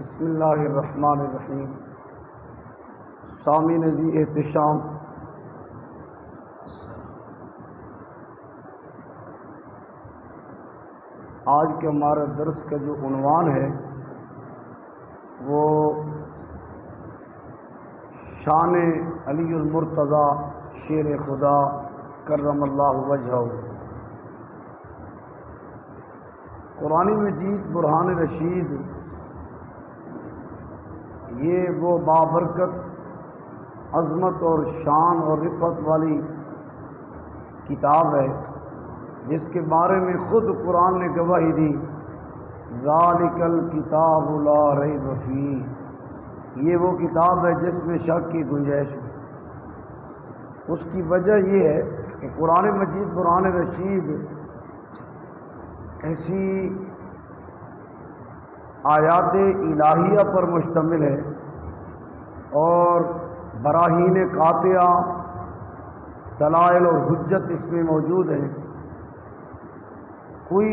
بسم اللہ الرحمن الرحیم۔ سامعین ذی احتشام، آج کے ہمارے درس کا جو عنوان ہے وہ شان علی المرتضیٰ شیر خدا کرم اللہ وجہہ۔ قرآن مجید برہان رشید یہ وہ بابرکت عظمت اور شان اور رفعت والی کتاب ہے جس کے بارے میں خود قرآن نے گواہی دی، ذالک الکتاب لا ریب فیہ، یہ وہ کتاب ہے جس میں شک کی گنجائش نہیں۔ اس کی وجہ یہ ہے کہ قرآن مجید برہان رشید ایسی آیات الہیہ پر مشتمل ہے اور براہین قاطعہ دلائل اور حجت اس میں موجود ہیں۔ کوئی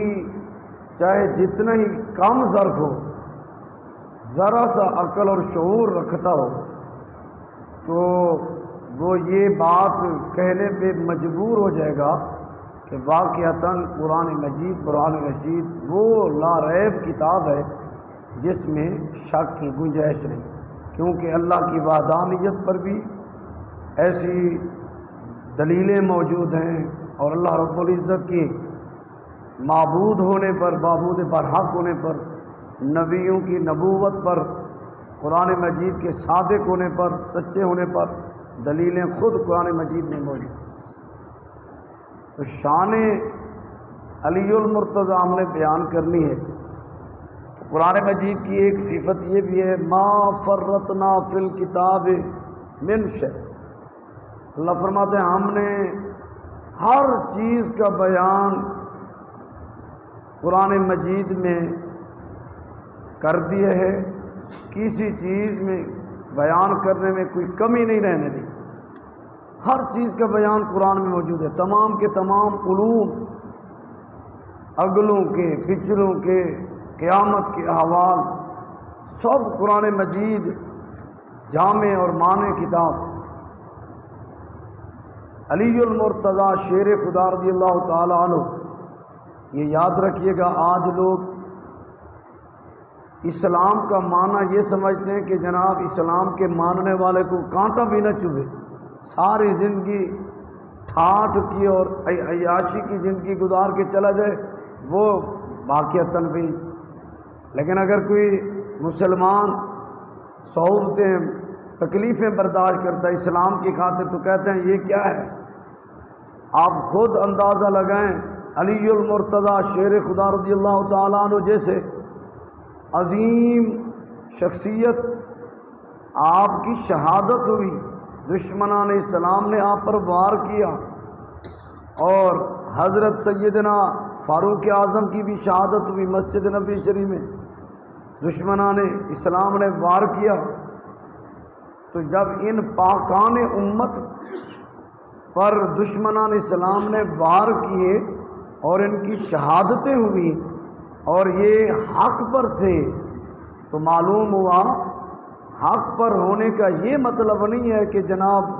چاہے جتنا ہی کم ظرف ہو، ذرا سا عقل اور شعور رکھتا ہو تو وہ یہ بات کہنے پہ مجبور ہو جائے گا کہ واقعتاً قرآن مجید برہان رشید وہ لا ریب کتاب ہے جس میں شک کی گنجائش نہیں، کیونکہ اللہ کی وحدانیت پر بھی ایسی دلیلیں موجود ہیں اور اللہ رب العزت کی معبود ہونے پر، معبود برحق ہونے پر، نبیوں کی نبوت پر، قرآن مجید کے صادق ہونے پر، سچے ہونے پر دلیلیں خود قرآن مجید میں موجود۔ تو شان علی المرتضیٰ ہم نے بیان کرنی ہے۔ قرآن مجید کی ایک صفت یہ بھی ہے، ما فرطنا فی الکتاب من شیء، اللہ فرماتے ہیں ہم نے ہر چیز کا بیان قرآن مجید میں کر دیا ہے، کسی چیز میں بیان کرنے میں کوئی کمی نہیں رہنے دی، ہر چیز کا بیان قرآن میں موجود ہے۔ تمام کے تمام علوم، اگلوں کے پچھلوں کے، قیامت کے احوال، سب قرآن مجید جامع اور معنی کتاب۔ علی المرتضیٰ شیر خدا رضی اللہ تعالی عنہ، یہ یاد رکھیے گا، آج لوگ اسلام کا معنی یہ سمجھتے ہیں کہ جناب اسلام کے ماننے والے کو کانٹا بھی نہ چبھے، ساری زندگی ٹھاٹھ کی اور عیاشی کی زندگی گزار کے چلا جائے، وہ واقعتاً بھی۔ لیکن اگر کوئی مسلمان صعوبتیں تکلیفیں برداشت کرتا ہے اسلام کی خاطر تو کہتے ہیں یہ کیا ہے؟ آپ خود اندازہ لگائیں، علی المرتضیٰ شیر خدا رضی اللہ تعالیٰ عنہ جیسے عظیم شخصیت، آپ کی شہادت ہوئی، دشمنان اسلام نے آپ پر وار کیا، اور حضرت سیدنا فاروق اعظم کی بھی شہادت ہوئی مسجد نبی شریف میں، دشمنان اسلام نے وار کیا۔ تو جب ان پاکان امت پر دشمنان اسلام نے وار کیے اور ان کی شہادتیں ہوئی اور یہ حق پر تھے، تو معلوم ہوا حق پر ہونے کا یہ مطلب نہیں ہے کہ جناب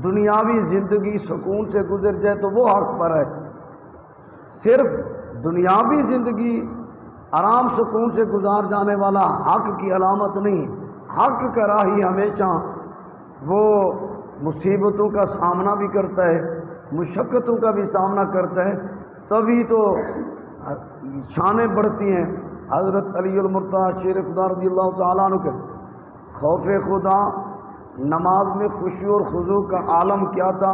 دنیاوی زندگی سکون سے گزر جائے تو وہ حق پر ہے۔ صرف دنیاوی زندگی آرام سکون سے گزار جانے والا حق کی علامت نہیں، حق کا راہی ہمیشہ وہ مصیبتوں کا سامنا بھی کرتا ہے، مشقتوں کا بھی سامنا کرتا ہے، تبھی تو شانیں بڑھتی ہیں۔ حضرت علی المرتضیٰ شیر خدا رضی اللہ تعالیٰ عنہ کے خوف خدا، نماز میں خشوع اور خضوع کا عالم کیا تھا،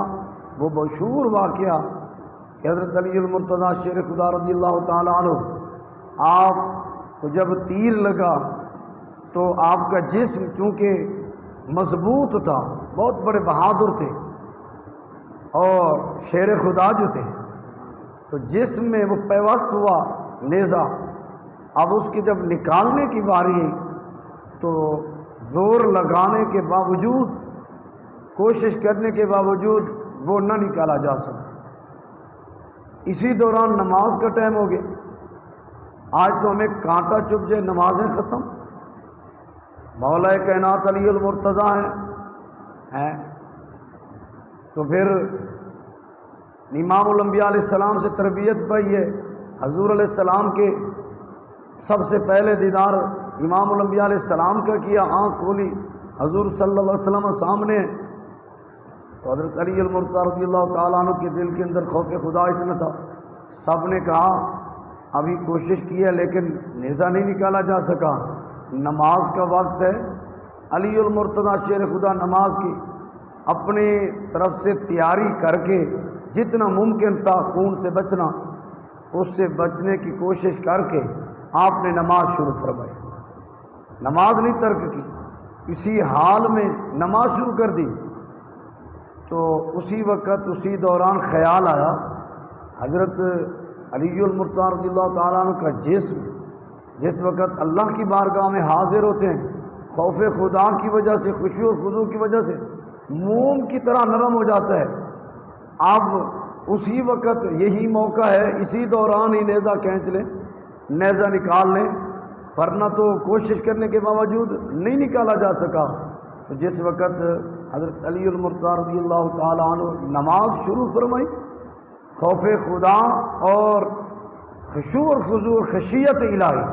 وہ مشہور واقعہ کہ حضرت علی المرتضیٰ شیر خدا رضی اللہ تعالیٰ عنہ، آپ کو جب تیر لگا تو آپ کا جسم چونکہ مضبوط تھا، بہت بڑے بہادر تھے اور شیر خدا جو تھے، تو جسم میں وہ پیوست ہوا نیزہ، اب اس کے جب نکالنے کی باری ہے تو زور لگانے کے باوجود، کوشش کرنے کے باوجود وہ نہ نکالا جا سکا۔ اسی دوران نماز کا ٹائم ہو گیا، آج تو ہمیں کانٹا چبھ جائے نمازیں ختم، مولا کائنات علی المرتضیٰ ہیں تو پھر امام الانبیاء علیہ السلام سے تربیت پائی ہے۔ حضور علیہ السلام کے سب سے پہلے دیدار امام الانبیاء علیہ السلام کا کیا، آنکھ کھولی حضور صلی اللہ علیہ وسلم سامنے، تو حضرت علی المرتضیٰ رضی اللہ تعالیٰ عنہ کے دل کے اندر خوف خدا اتنا تھا، سب نے کہا ابھی کوشش کی ہے لیکن نیزہ نہیں نکالا جا سکا، نماز کا وقت ہے۔ علی المرتضیٰ شیر خدا نماز کی اپنی طرف سے تیاری کر کے جتنا ممکن تھا خون سے بچنا، اس سے بچنے کی کوشش کر کے آپ نے نماز شروع فرمائی، نماز نہیں ترک کی، اسی حال میں نماز شروع کر دی۔ تو اسی وقت اسی دوران خیال آیا حضرت علی المرتضیٰ رضی اللہ تعالیٰ عنہ کا جسم جس وقت اللہ کی بارگاہ میں حاضر ہوتے ہیں خوف خدا کی وجہ سے، خشوع و خضوع کی وجہ سے موم کی طرح نرم ہو جاتا ہے۔ اب اسی وقت یہی موقع ہے، اسی دوران ہی نیزہ کھینچ لیں، نیزہ نکال لیں، ورنہ تو کوشش کرنے کے باوجود نہیں نکالا جا سکا۔ تو جس وقت حضرت علی المرتضیٰ رضی اللہ تعالیٰ عنہ نماز شروع فرمائی، خوف خدا اور خشوع اور خضوع خشیت الہی،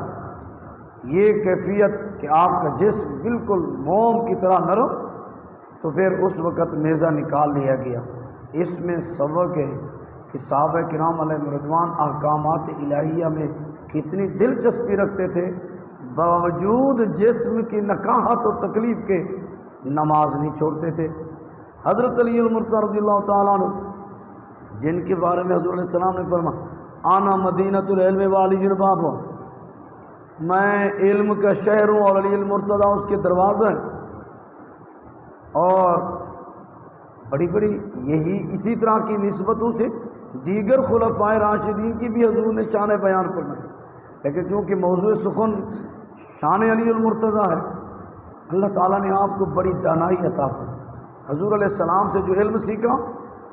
یہ کیفیت کہ آپ کا جسم بالکل موم کی طرح نرم، تو پھر اس وقت نیزہ نکال لیا گیا۔ اس میں سبق ہے کہ صحابہ کرام علیہ رضوان احکامات الہیہ میں کتنی دلچسپی رکھتے تھے، باوجود جسم کی نکاہت اور تکلیف کے نماز نہیں چھوڑتے تھے۔ حضرت علی المرتضیٰ رضی اللہ تعالیٰ عنہ جن کے بارے میں حضور علیہ السلام نے فرمایا آنا مدینۃ العلم وعلی باب، میں علم کا شہر ہوں اور علی المرتضیٰ اس کے دروازے ہیں۔ اور بڑی بڑی یہی اسی طرح کی نسبتوں سے دیگر خلفائے راشدین کی بھی حضور نے شان بیان فرمائی، لیکن چونکہ موضوع سخن شان علی المرتضیٰ ہے، اللہ تعالیٰ نے آپ کو بڑی دانائی عطا فرمائی۔ حضور علیہ السلام سے جو علم سیکھا،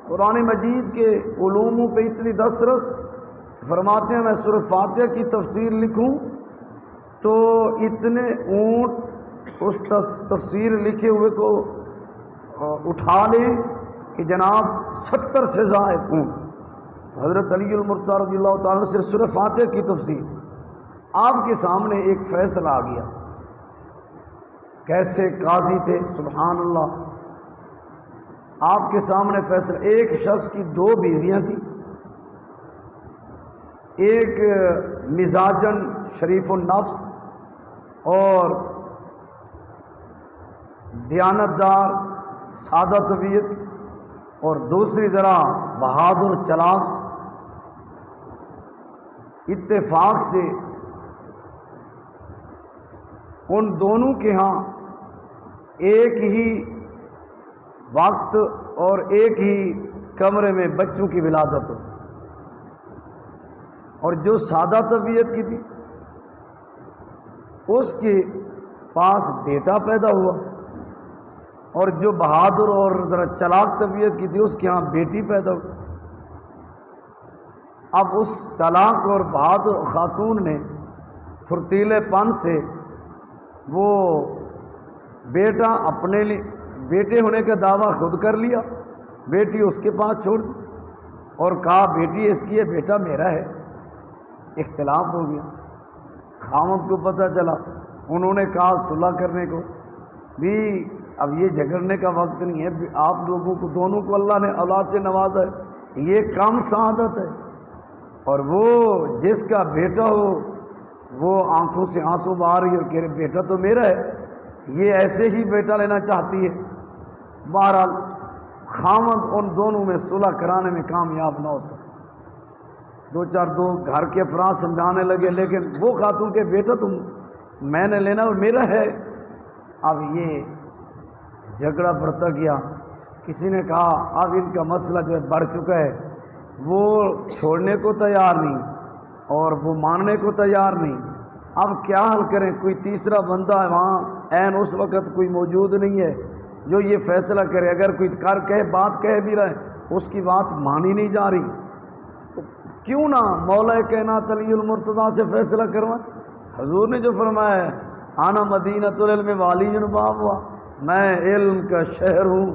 قرآن مجید کے علوموں پہ اتنی دسترس، فرماتے ہیں میں سورہ فاتحہ کی تفسیر لکھوں تو اتنے اونٹ اس تفسیر لکھے ہوئے کو اٹھا لیں کہ جناب 70 سے زائد اونٹ۔ تو حضرت علی المرتضیٰ رضی اللہ تعالیٰ سے سورہ فاتحہ کی تفسیر، آپ کے سامنے ایک فیصلہ آ گیا، کیسے قاضی تھے سبحان اللہ، آپ کے سامنے فیصلہ، ایک شخص کی 2 بیویاں تھیں، ایک مزاجن شریف النفس اور دیانتدار سادہ طبیعت، اور دوسری ذرا بہادر چلاک۔ اتفاق سے ان دونوں کے ہاں ایک ہی وقت اور ایک ہی کمرے میں بچوں کی ولادت ہو، اور جو سادہ طبیعت کی تھی اس کے پاس بیٹا پیدا ہوا، اور جو بہادر اور ذرا چلاک طبیعت کی تھی اس کے ہاں بیٹی پیدا ہوئی۔ اب اس چلاک اور بہادر خاتون نے پھرتیلے پن سے وہ بیٹا اپنے لیے بیٹے ہونے کا دعویٰ خود کر لیا، بیٹی اس کے پاس چھوڑ دی اور کہا بیٹی اس کی ہے، بیٹا میرا ہے۔ اختلاف ہو گیا، خاوند کو پتہ چلا، انہوں نے کہا صلح کرنے کو، بھی اب یہ جھگڑنے کا وقت نہیں ہے، آپ لوگوں کو دونوں کو اللہ نے اولاد سے نوازا ہے، یہ کم سعادت ہے، اور وہ جس کا بیٹا ہو وہ آنکھوں سے آنسو بہا رہی اور کہہ رہے بیٹا تو میرا ہے، یہ ایسے ہی بیٹا لینا چاہتی ہے۔ بہرحال خاوند ان دونوں میں صلح کرانے میں کامیاب نہ ہو سکا، 2 گھر کے افراد سمجھانے لگے، لیکن وہ خاتون کے بیٹا تم میں نے لینا اور میرا ہے۔ اب یہ جھگڑا بڑھتا گیا، کسی نے کہا اب ان کا مسئلہ جو ہے بڑھ چکا ہے، وہ چھوڑنے کو تیار نہیں اور وہ ماننے کو تیار نہیں، اب کیا حل کریں؟ کوئی تیسرا بندہ ہے وہاں عین اس وقت کوئی موجود نہیں ہے جو یہ فیصلہ کرے، اگر کوئی بات کہہ بھی رہا ہے اس کی بات مانی نہیں جا رہی، تو کیوں نہ مولا کائنات علی المرتضیٰ سے فیصلہ کروائیں؟ حضور نے جو فرمایا ہے آنا مدینۃ العلم وعلی بابا، میں علم کا شہر ہوں،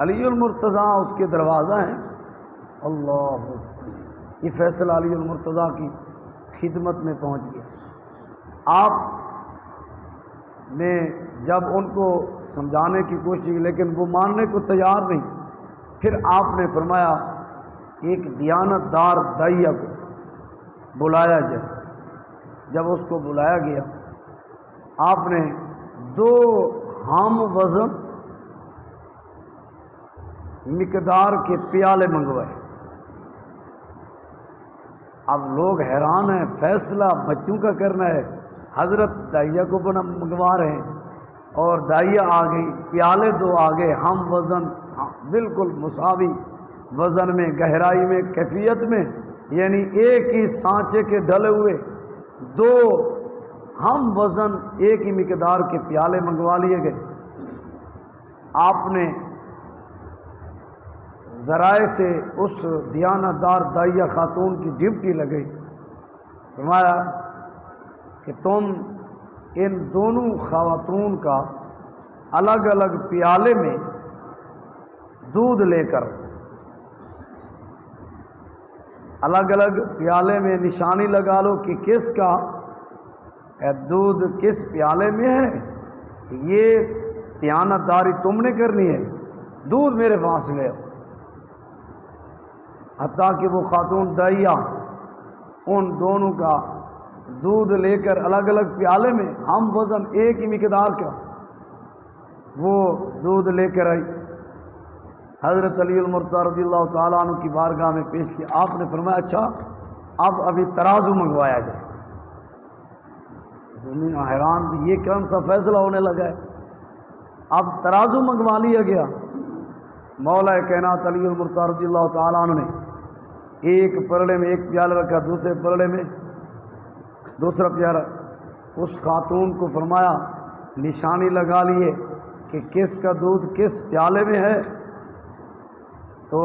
علی المرتضیٰ اس کے دروازہ ہیں۔ اللہ اکبر، یہ فیصلہ علی المرتضیٰ کی خدمت میں پہنچ گیا۔ آپ نے جب ان کو سمجھانے کی کوشش کی لیکن وہ ماننے کو تیار نہیں، پھر آپ نے فرمایا ایک دیانت دار داعیہ کو بلایا جائے۔ جب اس کو بلایا گیا، آپ نے 2 ہم وزن مقدار کے پیالے منگوائے۔ اب لوگ حیران ہیں، فیصلہ بچوں کا کرنا ہے، حضرت داعیہ کو منگوا رہے ہیں، اور داعیہ آ گئی، پیالے 2 آ گئے، ہم وزن، بالکل مساوی وزن میں، گہرائی میں، کیفیت میں، یعنی ایک ہی سانچے کے ڈھلے ہوئے 2 ہم وزن ایک ہی مقدار کے پیالے منگوا لیے گئے۔ آپ نے ذرائع سے اس دیانت دار داعیہ خاتون کی ڈیوٹی لگئی، فرمایا کہ تم ان دونوں خواتون کا الگ الگ پیالے میں دودھ لے کر، الگ الگ پیالے میں نشانی لگا لو کہ کس کا دودھ کس پیالے میں ہے، یہ دیانت داری تم نے کرنی ہے، دودھ میرے پاس لے آؤ۔ حتیٰ کہ وہ خاتون داعیہ ان دونوں کا دودھ لے کر الگ الگ پیالے میں ہم وزن ایک ہی مقدار کا وہ دودھ لے کر آئی، حضرت علی المرتضیٰ رضی اللہ تعالیٰ عنہ کی بارگاہ میں پیش کیا۔ آپ نے فرمایا اچھا اب ابھی ترازو منگوایا جائے۔ دنیا حیران بھی، یہ کون سا فیصلہ ہونے لگا ہے؟ اب ترازو منگوا لیا گیا۔ مولا کائنات علی المرتضیٰ رضی اللہ تعالیٰ عنہ نے ایک پلڑے میں ایک پیالہ رکھا، دوسرے پلڑے میں دوسرا پیالہ، اس خاتون کو فرمایا نشانی لگا لیے کہ کس کا دودھ کس پیالے میں ہے۔ تو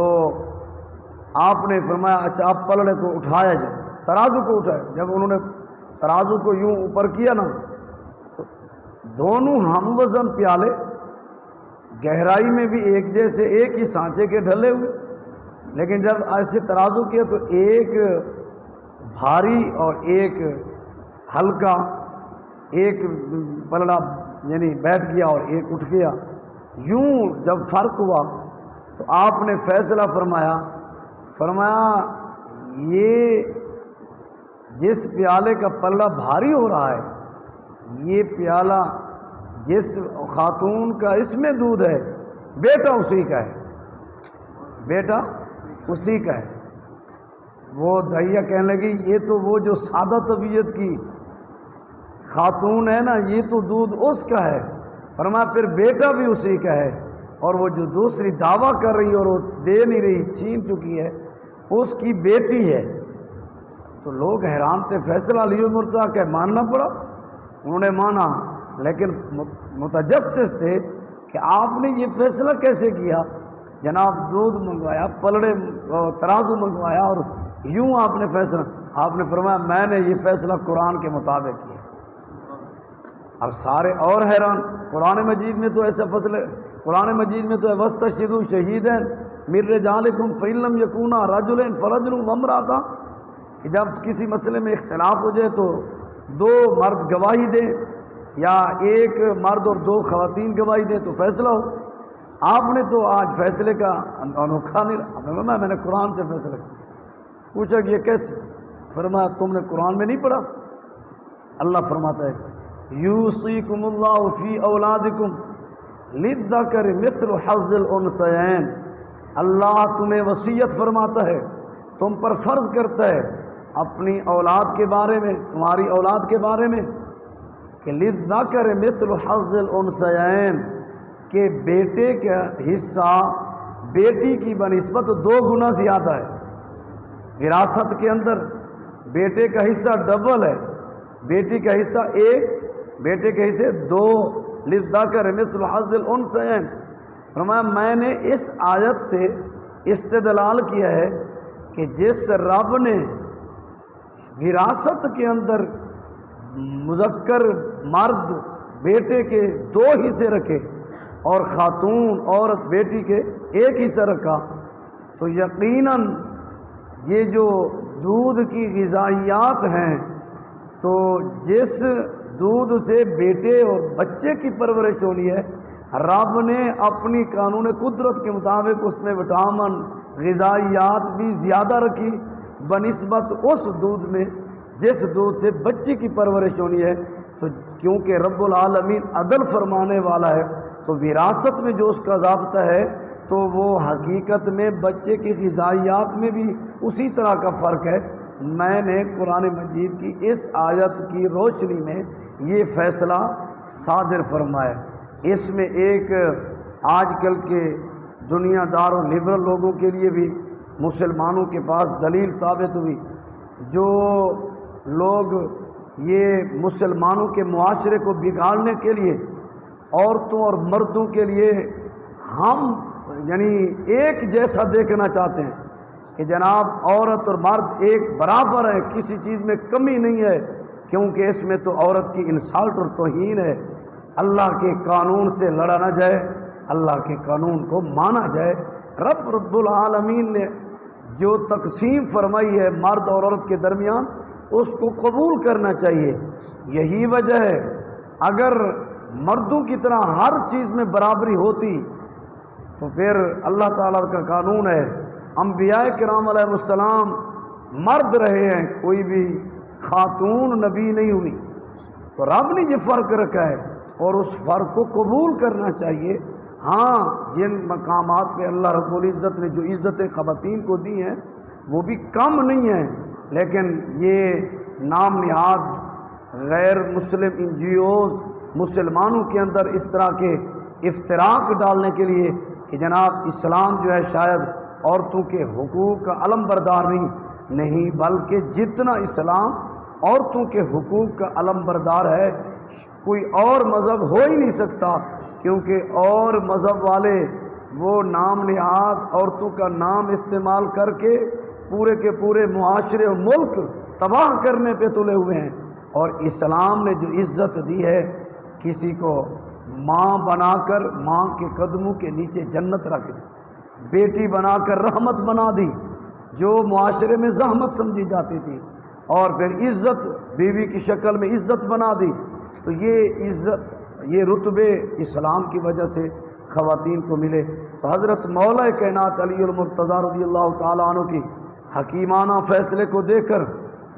آپ نے فرمایا اچھا اب پلڑے کو اٹھایا جائے، ترازو کو اٹھایا۔ جب انہوں نے ترازو کو یوں اوپر کیا نا، تو دونوں ہم وزن پیالے گہرائی میں بھی ایک جیسے، ایک ہی سانچے کے ڈھلے ہوئے، لیکن جب ایسے ترازو کیا تو ایک بھاری اور ایک ہلکا، ایک پلڑا یعنی بیٹھ گیا اور ایک اٹھ گیا۔ یوں جب فرق ہوا تو آپ نے فیصلہ فرمایا یہ جس پیالے کا پلڑا بھاری ہو رہا ہے، یہ پیالہ جس خاتون کا اس میں دودھ ہے، بیٹا اسی کا ہے، بیٹا اسی کا ہے۔ وہ داعیہ کہنے لگی یہ تو وہ جو سادہ طبیعت کی خاتون ہے نا، یہ تو دودھ اس کا ہے۔ فرمایا پھر بیٹا بھی اسی کا ہے، اور وہ جو دوسری دعویٰ کر رہی اور وہ دے نہیں رہی، چھین چکی ہے، اس کی بیٹی ہے۔ تو لوگ حیران تھے، فیصلہ علی المرتضیٰ کا ماننا پڑا۔ انہوں نے مانا، لیکن متجسس تھے کہ آپ نے یہ فیصلہ کیسے کیا؟ جناب دودھ منگوایا، پلڑے ترازو منگوایا، اور یوں آپ نے فیصلہ، آپ نے فرمایا میں نے یہ فیصلہ قرآن کے مطابق کیا۔ اب سارے اور حیران، قرآن مجید میں تو ایسا فیصلہ، قرآن مجید میں تو ہے وَاسْتَشْهِدُوا شَهِيدَيْنِ مِن رِّجَالِكُمْ فَإِن لَّمْ يَكُونَا رَجُلَيْنِ فَرَجُلٌ وَامْرَأَتَانِ، کہ جب کسی مسئلے میں اختلاف ہو جائے تو 2 مرد گواہی دیں، یا ایک مرد اور 2 خواتین گواہی دیں تو فیصلہ ہو۔ آپ نے تو آج فیصلے کا انوکھا نہیں، میں نے قرآن سے فیصلہ کیا۔ پوچھا کہ یہ کیسے؟ فرمایا تم نے قرآن میں نہیں پڑھا؟ اللہ فرماتا ہے یوصیکم اللہ فی اولادکم للذکر مثل حظ الانثیین، اللہ تمہیں وصیت فرماتا ہے، تم پر فرض کرتا ہے اپنی اولاد کے بارے میں، تمہاری اولاد کے بارے میں، کہ للذکر مثل حظ الانثیین، کہ بیٹے کا حصہ بیٹی کی بنسبت 2 گنا زیادہ ہے۔ وراثت کے اندر بیٹے کا حصہ ڈبل ہے، بیٹی کا حصہ 1، بیٹے کے حصے 2، للذکر مثل حظ الانثیین۔ فرمایا میں نے اس آیت سے استدلال کیا ہے کہ جس رب نے وراثت کے اندر مذکر مرد بیٹے کے 2 حصے رکھے اور خاتون عورت بیٹی کے 1 حصہ رکھا تو یقیناً یہ جو دودھ کی غذائیات ہیں تو جس دودھ سے بیٹے اور بچے کی پرورش ہونی ہے، رب نے اپنی قانون قدرت کے مطابق اس میں وٹامن غذائیات بھی زیادہ رکھی بنسبت اس دودھ میں جس دودھ سے بچے کی پرورش ہونی ہے۔ تو کیونکہ رب العالمین عدل فرمانے والا ہے تو وراثت میں جو اس کا ضابطہ ہے تو وہ حقیقت میں بچے کی غذائیات میں بھی اسی طرح کا فرق ہے۔ میں نے قرآن مجید کی اس آیت کی روشنی میں یہ فیصلہ صادر فرمایا۔ اس میں ایک آج کل کے دنیا دار و لبرل لوگوں کے لیے بھی مسلمانوں کے پاس دلیل ثابت ہوئی، جو لوگ یہ مسلمانوں کے معاشرے کو بگاڑنے کے لیے عورتوں اور مردوں کے لیے ہم یعنی ایک جیسا دیکھنا چاہتے ہیں کہ جناب عورت اور مرد ایک برابر ہے، کسی چیز میں کمی نہیں ہے، کیونکہ اس میں تو عورت کی انسلٹ اور توہین ہے۔ اللہ کے قانون سے لڑا نہ جائے، اللہ کے قانون کو مانا جائے۔ رب العالمین نے جو تقسیم فرمائی ہے مرد اور عورت کے درمیان اس کو قبول کرنا چاہیے۔ یہی وجہ ہے اگر مردوں کی طرح ہر چیز میں برابری ہوتی تو پھر اللہ تعالیٰ کا قانون ہے، انبیاء کرام علیہ السلام مرد رہے ہیں، کوئی بھی خاتون نبی نہیں ہوئی، تو رب نے یہ فرق رکھا ہے اور اس فرق کو قبول کرنا چاہیے۔ ہاں، جن مقامات پہ اللہ رب العزت نے جو عزتیں خواتین کو دی ہیں وہ بھی کم نہیں ہیں، لیکن یہ نام نہاد غیر مسلم این جی اوز مسلمانوں کے اندر اس طرح کے افتراق ڈالنے کے لیے کہ جناب اسلام جو ہے شاید عورتوں کے حقوق کا علم بردار نہیں بلکہ جتنا اسلام عورتوں کے حقوق کا علم بردار ہے کوئی اور مذہب ہو ہی نہیں سکتا، کیونکہ اور مذہب والے وہ نام نہاد عورتوں کا نام استعمال کر کے پورے کے پورے معاشرے اور ملک تباہ کرنے پہ تلے ہوئے ہیں، اور اسلام نے جو عزت دی ہے کسی کو ماں بنا کر ماں کے قدموں کے نیچے جنت رکھ دی، بیٹی بنا کر رحمت بنا دی جو معاشرے میں زحمت سمجھی جاتی تھی، اور پھر عزت بیوی کی شکل میں عزت بنا دی۔ تو یہ عزت یہ رتبے اسلام کی وجہ سے خواتین کو ملے۔ تو حضرت مولا کائنات علی المرتضیٰ رضی اللہ تعالیٰ عنہ کی حکیمانہ فیصلے کو دیکھ کر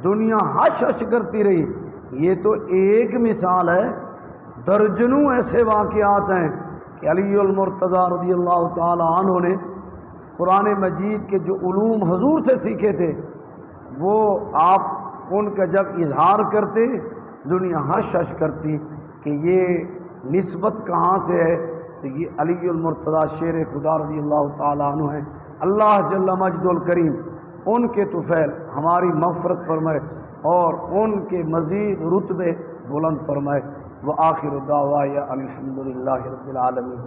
دنیا ہش ہش کرتی رہی۔ یہ تو ایک مثال ہے، درجنوں ایسے واقعات ہیں کہ علی المرتضیٰ رضی اللہ تعالیٰ عنہ نے قرآن مجید کے جو علوم حضور سے سیکھے تھے وہ آپ ان کا جب اظہار کرتے دنیا ہش ہش کرتی کہ یہ نسبت کہاں سے ہے، تو یہ علی المرتضیٰ شیر خدا رضی اللہ تعالیٰ عنہ ہیں۔ اللہ جل مجد الکریم ان کے طفیل ہماری مغفرت فرمائے اور ان کے مزید رتبے بلند فرمائے۔ وآخر دعوایا الحمدللہ رب العالمین۔